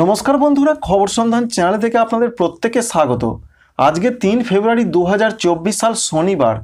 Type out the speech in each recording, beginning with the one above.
নমস্কার বন্ধুরা, খবর সন্ধান চ্যানেল থেকে আপনাদের প্রত্যেককে স্বাগত। আজকে 3 ফেব্রুয়ারি 2024 সাল শনিবার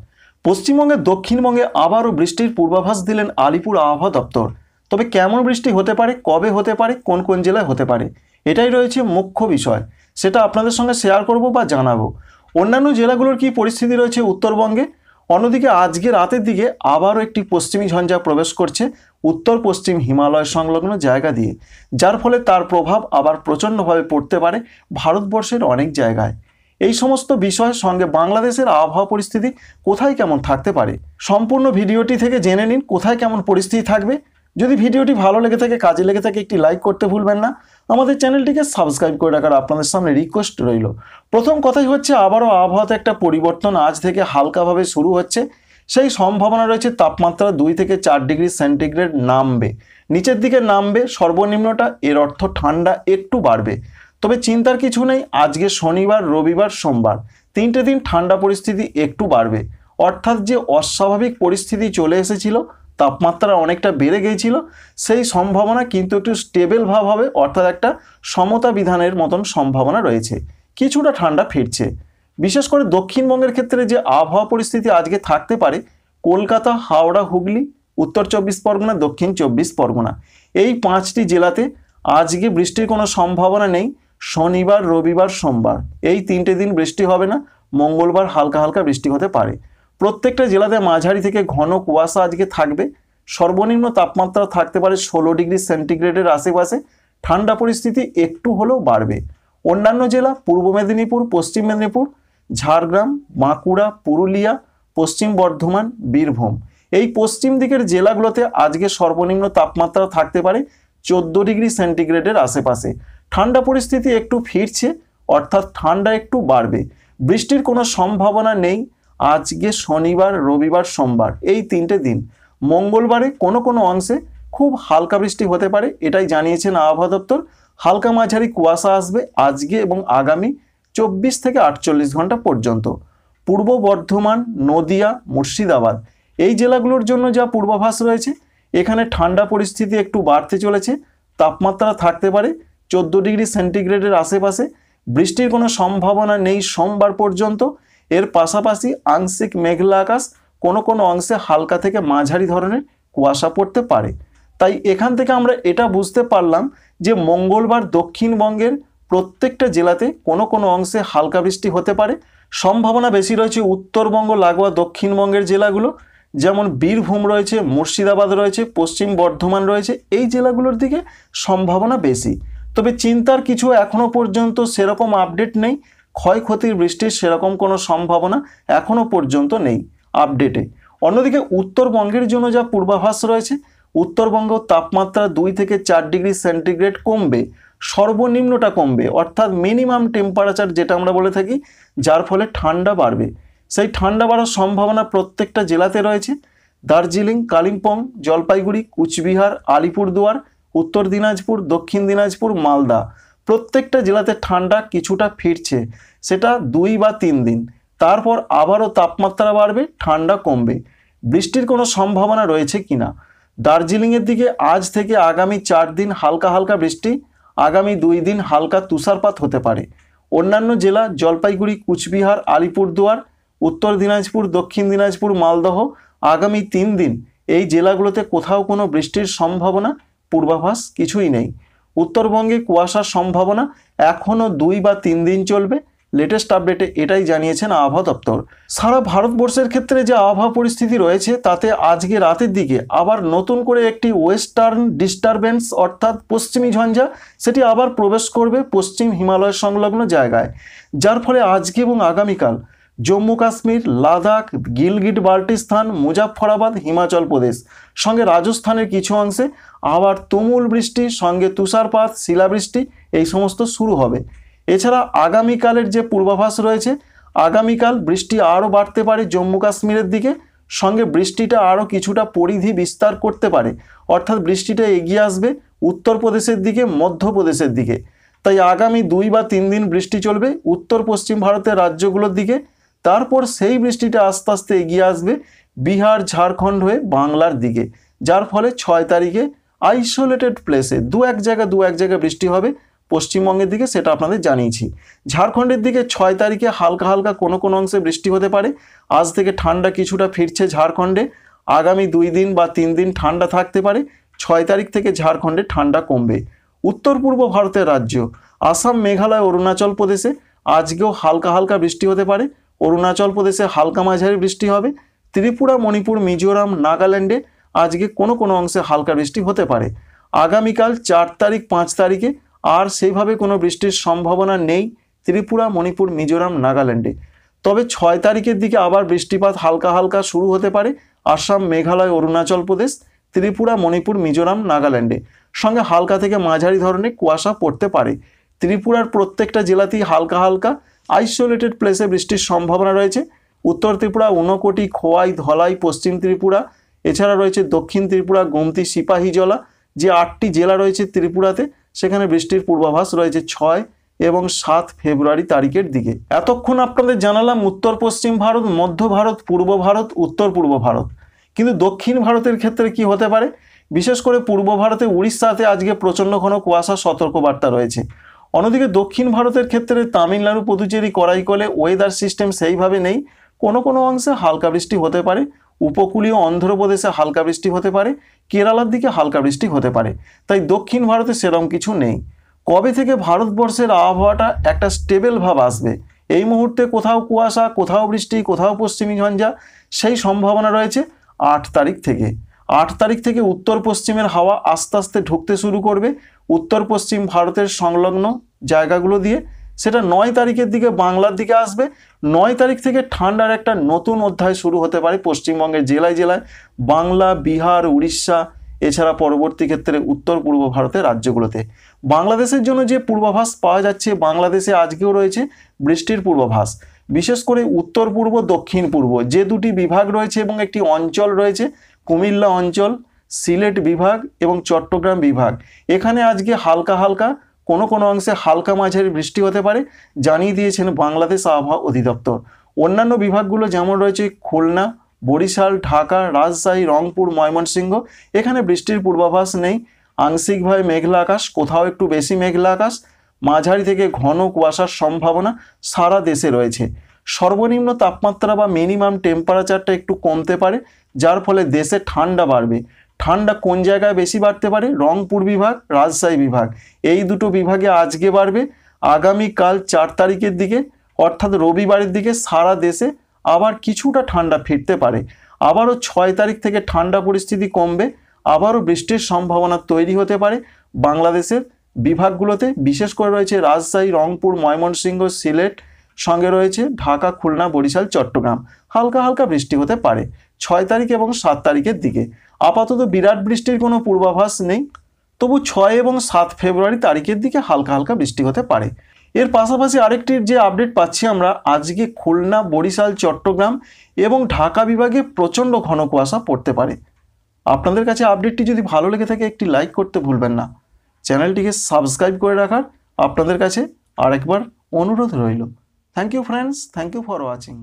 পশ্চিমবঙ্গে দক্ষিণবঙ্গে আবারও বৃষ্টির পূর্বাভাস দিলেন আলিপুর আবহাওয়া দপ্তর। তবে কেমন বৃষ্টি হতে পারে, কবে হতে পারে, কোন কোন জেলায় হতে পারে, এটাই রয়েছে মুখ্য বিষয়। সেটা আপনাদের সঙ্গে শেয়ার করব বা জানাবো। অন্যান্য জেলাগুলোর কি পরিস্থিতি রয়েছে উত্তরবঙ্গে। অন্যদিকে আজকে রাতের দিকে আবারও একটি পশ্চিমী ঝঞ্ঝা প্রবেশ করছে উত্তর পশ্চিম হিমালয় সংলগ্ন জায়গা দিয়ে, যার ফলে তার প্রভাব আবার প্রচণ্ডভাবে পড়তে পারে ভারতবর্ষের অনেক জায়গায়। এই সমস্ত বিষয়ের সঙ্গে বাংলাদেশের আবহাওয়া পরিস্থিতি কোথায় কেমন থাকতে পারে, সম্পূর্ণ ভিডিওটি থেকে জেনে নিন কোথায় কেমন পরিস্থিতি থাকবে। যদি ভিডিওটি ভালো লেগে থাকে, কাজে লেগে থাকে, একটি লাইক করতে ভুলবেন না। আমাদের চ্যানেলটিকে সাবস্ক্রাইব করে রাখার আপনাদের সামনে রিকোয়েস্ট রইল। প্রথম কথাই হচ্ছে, আবারও আবহাওয়াতে একটা পরিবর্তন আজ থেকে হালকাভাবে শুরু হচ্ছে। সেই সম্ভাবনা রয়েছে তাপমাত্রা 2 থেকে 4 ডিগ্রি সেন্টিগ্রেড নামবে, নিচের দিকে নামবে সর্বনিম্নটা। এর অর্থ ঠান্ডা একটু বাড়বে। তবে চিন্তার কিছু নেই, আজকে শনিবার, রবিবার, সোমবার 3টে দিন ঠান্ডা পরিস্থিতি একটু বাড়বে। অর্থাৎ যে অস্বাভাবিক পরিস্থিতি চলে এসেছিল, তাপমাত্রা অনেকটা বেড়ে গিয়েছিল, সেই সম্ভাবনা কিন্তু একটু স্টেবল ভাব হবে। অর্থাৎ একটা সমতা বিধানের মতন সম্ভাবনা রয়েছে, কিছুটা ঠান্ডা ফিরছে। বিশেষ করে দক্ষিণবঙ্গের ক্ষেত্রে যে আবহাওয়া পরিস্থিতি আজকে থাকতে পারে, কলকাতা, হাওড়া, হুগলি, উত্তর 24 পরগনা, দক্ষিণ 24 পরগনা, এই 5টি জেলাতে আজকে বৃষ্টির কোনো সম্ভাবনা নেই। শনিবার, রবিবার, সোমবার এই 3টে দিন বৃষ্টি হবে না। মঙ্গলবার হালকা হালকা বৃষ্টি হতে পারে। প্রত্যেকটা জেলাতে মাঝারি থেকে ঘন কুয়াশা আজকে থাকবে। সর্বনিম্ন তাপমাত্রা থাকতে পারে 16 ডিগ্রি সেন্টিগ্রেডের আশেপাশে। ঠান্ডা পরিস্থিতি একটু হলেও বাড়বে। অন্যান্য জেলা পূর্ব মেদিনীপুর, পশ্চিম মেদিনীপুর, ঝাড়গ্রাম, বাঁকুড়া, পুরুলিয়া, পশ্চিম বর্ধমান, বীরভূম, এই পশ্চিম দিকের জেলাগুলোতে আজকে সর্বনিম্ন তাপমাত্রা থাকতে পারে 14 ডিগ্রি সেন্টিগ্রেডের আশেপাশে। ঠান্ডা পরিস্থিতি একটু ফিরছে, অর্থাৎ ঠান্ডা একটু বাড়বে। বৃষ্টির কোনো সম্ভাবনা নেই আজকে শনিবার, রবিবার, সোমবার এই 3টে দিন। মঙ্গলবারে কোনো কোনো অংশে খুব হালকা বৃষ্টি হতে পারে, এটাই জানিয়েছেন আবহাওয়া দপ্তর। হালকা মাঝারি কুয়াশা আসবে আজকে এবং আগামী 24 থেকে 48 ঘন্টা পর্যন্ত। পূর্ব বর্ধমান, নদিয়া, মুর্শিদাবাদ এই জেলাগুলোর জন্য যা পূর্বাভাস রয়েছে, এখানে ঠান্ডা পরিস্থিতি একটু বাড়তে চলেছে। তাপমাত্রা থাকতে পারে 14 ডিগ্রি সেন্টিগ্রেডের আশেপাশে। বৃষ্টির কোনো সম্ভাবনা নেই সোমবার পর্যন্ত। এর পাশাপাশি আংশিক মেঘলা আকাশ, কোনো কোনো অংশে হালকা থেকে মাঝারি ধরনের কুয়াশা পড়তে পারে। তাই এখান থেকে আমরা এটা বুঝতে পারলাম যে মঙ্গলবার দক্ষিণবঙ্গের প্রত্যেকটা জেলাতে কোনো কোনো অংশে হালকা বৃষ্টি হতে পারে। সম্ভাবনা বেশি রয়েছে উত্তরবঙ্গ লাগোয়া দক্ষিণবঙ্গের জেলাগুলো, যেমন বীরভূম রয়েছে, মুর্শিদাবাদ রয়েছে, পশ্চিম বর্ধমান রয়েছে, এই জেলাগুলোর দিকে সম্ভাবনা বেশি। তবে চিন্তার কিছু এখনও পর্যন্ত সেরকম আপডেট নেই। ক্ষয়ক্ষতির বৃষ্টির সেরকম কোনো সম্ভাবনা এখনও পর্যন্ত নেই আপডেটে। অন্যদিকে উত্তরবঙ্গের জন্য যা পূর্বাভাস রয়েছে, উত্তরবঙ্গ তাপমাত্রা 2 থেকে 4 ডিগ্রি সেন্টিগ্রেড কমবে, সর্বনিম্নটা কমবে, অর্থাৎ মিনিমাম টেম্পারেচার যেটা আমরা বলে থাকি, যার ফলে ঠান্ডা বাড়বে। সেই ঠান্ডা বাড়ার সম্ভাবনা প্রত্যেকটা জেলাতে রয়েছে। দার্জিলিং, কালিম্পং, জলপাইগুড়ি, কুচবিহার, আলিপুরদুয়ার, উত্তর দিনাজপুর, দক্ষিণ দিনাজপুর, মালদা প্রত্যেকটা জেলাতে ঠান্ডা কিছুটা ফিরছে, সেটা 2 বা 3 দিন। তারপর আবারও তাপমাত্রা বাড়বে, ঠান্ডা কমবে। বৃষ্টির কোনো সম্ভাবনা রয়েছে কিনা, দার্জিলিংয়ের দিকে আজ থেকে আগামী 4 দিন হালকা হালকা বৃষ্টি, আগামী 2 দিন হালকা তুষারপাত হতে পারে। অন্যান্য জেলা জলপাইগুড়ি, কুচবিহার, আলিপুরদুয়ার, উত্তর দিনাজপুর, দক্ষিণ দিনাজপুর, মালদহ আগামী 3 দিন এই জেলাগুলোতে কোথাও কোনো বৃষ্টির সম্ভাবনা পূর্বাভাস কিছুই নেই। উত্তরবঙ্গে কুয়াশার সম্ভাবনা এখনও 2 বা 3 দিন চলবে। লেটেস্ট আপডেটে এটাই জানিয়েছেন আবহাওয়া দপ্তর। সারা ভারতবর্ষের ক্ষেত্রে যে আবহাওয়া পরিস্থিতি রয়েছে, তাতে আজকে রাতের দিকে আবার নতুন করে একটি ওয়েস্টার্ন ডিস্টারবেন্স অর্থাৎ পশ্চিমী ঝঞ্ঝা সেটি আবার প্রবেশ করবে পশ্চিম হিমালয় সংলগ্ন জায়গায়, যার ফলে আজকে এবং আগামীকাল জম্মু কাশ্মীর, লাদাখ, গিলগিট বাল্টিস্তান, মুজাফফরাবাদ, হিমাচল প্রদেশ সঙ্গে রাজস্থানের কিছু অংশে আবার তুমুল বৃষ্টি সঙ্গে তুষারপাত, শিলাবৃষ্টি এই সমস্ত শুরু হবে। এছাড়া আগামীকালের যে পূর্বাভাস রয়েছে, আগামীকাল বৃষ্টি আরও বাড়তে পারে জম্মু কাশ্মীরের দিকে, সঙ্গে বৃষ্টিটা আরও কিছুটা পরিধি বিস্তার করতে পারে, অর্থাৎ বৃষ্টিটা এগিয়ে আসবে উত্তরপ্রদেশের দিকে, মধ্যপ্রদেশের দিকে। তাই আগামী 2 বা 3 দিন বৃষ্টি চলবে উত্তর পশ্চিম ভারতের রাজ্যগুলোর দিকে। তারপর সেই বৃষ্টিটা আস্তে আস্তে এগিয়ে আসবে বিহার, ঝাড়খণ্ড হয়ে বাংলার দিকে, যার ফলে 6 তারিখে আইসোলেটেড প্লেসে দু এক জায়গায় বৃষ্টি হবে। পশ্চিমবঙ্গের দিকে সেটা আপনাদের জানিয়েছি। ঝাড়খণ্ডের দিকে 6 তারিখে হালকা হালকা কোনো কোনো অংশে বৃষ্টি হতে পারে। আজ থেকে ঠান্ডা কিছুটা ফিরছে ঝাড়খণ্ডে। আগামী 2 দিন বা 3 দিন ঠান্ডা থাকতে পারে। 6 তারিখ থেকে ঝাড়খণ্ডে ঠান্ডা কমবে। উত্তর পূর্ব ভারতের রাজ্য আসাম, মেঘালয়, অরুণাচল প্রদেশে আজকেও হালকা হালকা বৃষ্টি হতে পারে। অরুণাচল প্রদেশে হালকা মাঝারি বৃষ্টি হবে। ত্রিপুরা, মণিপুর, মিজোরাম, নাগাল্যান্ডে আজকে কোনো কোনো অংশে হালকা বৃষ্টি হতে পারে। আগামীকাল 4 তারিখ 5 তারিখে আর সেইভাবে কোনো বৃষ্টির সম্ভাবনা নেই ত্রিপুরা, মণিপুর, মিজোরাম, নাগাল্যান্ডে। তবে 6 তারিখের দিকে আবার বৃষ্টিপাত হালকা হালকা শুরু হতে পারে আসাম, মেঘালয়, অরুণাচল প্রদেশ, ত্রিপুরা, মণিপুর, মিজোরাম, নাগাল্যান্ডে। সঙ্গে হালকা থেকে মাঝারি ধরনের কুয়াশা পড়তে পারে। ত্রিপুরার প্রত্যেকটা জেলাতেই হালকা হালকা আইসোলেটেড প্লেসে বৃষ্টির সম্ভাবনা রয়েছে। উত্তর ত্রিপুরা, ঊনকোটি, খোয়াই, ধলাই, পশ্চিম ত্রিপুরা, এছাড়া রয়েছে দক্ষিণ ত্রিপুরা, গোমতি, সিপাহীজলা, যে 8টি জেলা রয়েছে ত্রিপুরাতে, সেখানে বৃষ্টির পূর্বাভাস রয়েছে 6 এবং 7 ফেব্রুয়ারি তারিখের দিকে। এতক্ষণ আপনাদের জানালাম উত্তর পশ্চিম ভারত, মধ্য ভারত, পূর্ব ভারত, উত্তর পূর্ব ভারত। কিন্তু দক্ষিণ ভারতের ক্ষেত্রে কি হতে পারে? বিশেষ করে পূর্ব ভারতে, উড়িষ্যাতে আজকে প্রচণ্ড ঘন কুয়াশা সতর্কবার্তা রয়েছে। অন্যদিকে দক্ষিণ ভারতের ক্ষেত্রে তামিলনাড়ু, পুদুচেরি, করাইকলে ওয়েদার সিস্টেম সেইভাবে নেই। কোনো কোনো অংশে হালকা বৃষ্টি হতে পারে। উপকূলীয় অন্ধ্রপ্রদেশে হালকা বৃষ্টি হতে পারে। কেরালার দিকে হালকা বৃষ্টি হতে পারে। তাই দক্ষিণ ভারতে সেরকম কিছু নেই। কবে থেকে ভারতবর্ষের আবহাওয়াটা একটা স্টেবল ভাব আসবে? এই মুহূর্তে কোথাও কুয়াশা, কোথাও বৃষ্টি, কোথাও পশ্চিমী ঝঞ্ঝা, সেই সম্ভাবনা রয়েছে 8 তারিখ থেকে। 8 তারিখ থেকে উত্তর পশ্চিমের হাওয়া আস্তে আস্তে ঢুকতে শুরু করবে উত্তর পশ্চিম ভারতের সংলগ্ন জায়গাগুলো দিয়ে। সেটা 9 তারিখের দিকে বাংলার দিকে আসবে। 9 তারিখ থেকে ঠান্ডার একটা নতুন অধ্যায় শুরু হতে পারে পশ্চিমবঙ্গের জেলায় জেলায়, বাংলা, বিহার, উড়িষ্যা, এছাড়া পরবর্তী ক্ষেত্রে উত্তর পূর্ব ভারতের রাজ্যগুলোতে। বাংলাদেশের জন্য যে পূর্বাভাস পাওয়া যাচ্ছে, বাংলাদেশে আজকেও রয়েছে বৃষ্টির পূর্বাভাস। বিশেষ করে উত্তর পূর্ব, দক্ষিণ পূর্ব যে দুটি বিভাগ রয়েছে এবং একটি অঞ্চল রয়েছে, কুমিল্লা অঞ্চল, সিলেট বিভাগ এবং চট্টগ্রাম বিভাগ, এখানে আজকে হালকা হালকা কোনো কোনো অংশে হালকা মাঝারি বৃষ্টি হতে পারে জানিয়ে দিয়েছেন বাংলাদেশ আবহাওয়া অধিদপ্তর। অন্যান্য বিভাগগুলো যেমন রয়েছে খুলনা, বরিশাল, ঢাকা, রাজশাহী, রংপুর, ময়মনসিংহ, এখানে বৃষ্টির পূর্বাভাস নেই। আংশিকভাবে মেঘলা আকাশ, কোথাও একটু বেশি মেঘলা আকাশ, মাঝারি থেকে ঘন কুয়াশার সম্ভাবনা সারা দেশে রয়েছে। সর্বনিম্ন তাপমাত্রা বা মিনিমাম টেম্পারেচারটা একটু কমতে পারে, যার ফলে দেশে ঠান্ডা বাড়বে। ঠান্ডা কোন জায়গায় বেশি বাড়তে পারে? রংপুর বিভাগ, রাজশাহী বিভাগ, এই দুটো বিভাগে আজকে বাড়বে। আগামীকাল 4 তারিখের দিকে অর্থাৎ রবিবারের দিকে সারা দেশে আবার কিছুটা ঠান্ডা ফিরতে পারে। আবারও 6 তারিখ থেকে ঠান্ডা পরিস্থিতি কমবে। আবারও বৃষ্টির সম্ভাবনা তৈরি হতে পারে বাংলাদেশের বিভাগগুলোতে। বিশেষ করে রয়েছে রাজশাহী, রংপুর, ময়মনসিংহ, সিলেট, সঙ্গে রয়েছে ঢাকা, খুলনা, বরিশাল, চট্টগ্রাম, হালকা হালকা বৃষ্টি হতে পারে 6 তারিখ এবং 7 তারিখের দিকে। আপাতত বিরাট বৃষ্টির কোনো পূর্বাভাস নেই, তবু 6 এবং 7 ফেব্রুয়ারি তারিখের দিকে হালকা হালকা বৃষ্টি হতে পারে। এর পাশাপাশি আরেকটির যে আপডেট পাচ্ছি আমরা, আজকে খুলনা, বরিশাল, চট্টগ্রাম এবং ঢাকা বিভাগে প্রচণ্ড ঘন কুয়াশা পড়তে পারে। আপনাদের কাছে আপডেটটি যদি ভালো লেগে থাকে একটি লাইক করতে ভুলবেন না। চ্যানেলটিকে সাবস্ক্রাইব করে রাখার আপনাদের কাছে আরেকবার অনুরোধ রইল। Thank you friends, thank you for watching.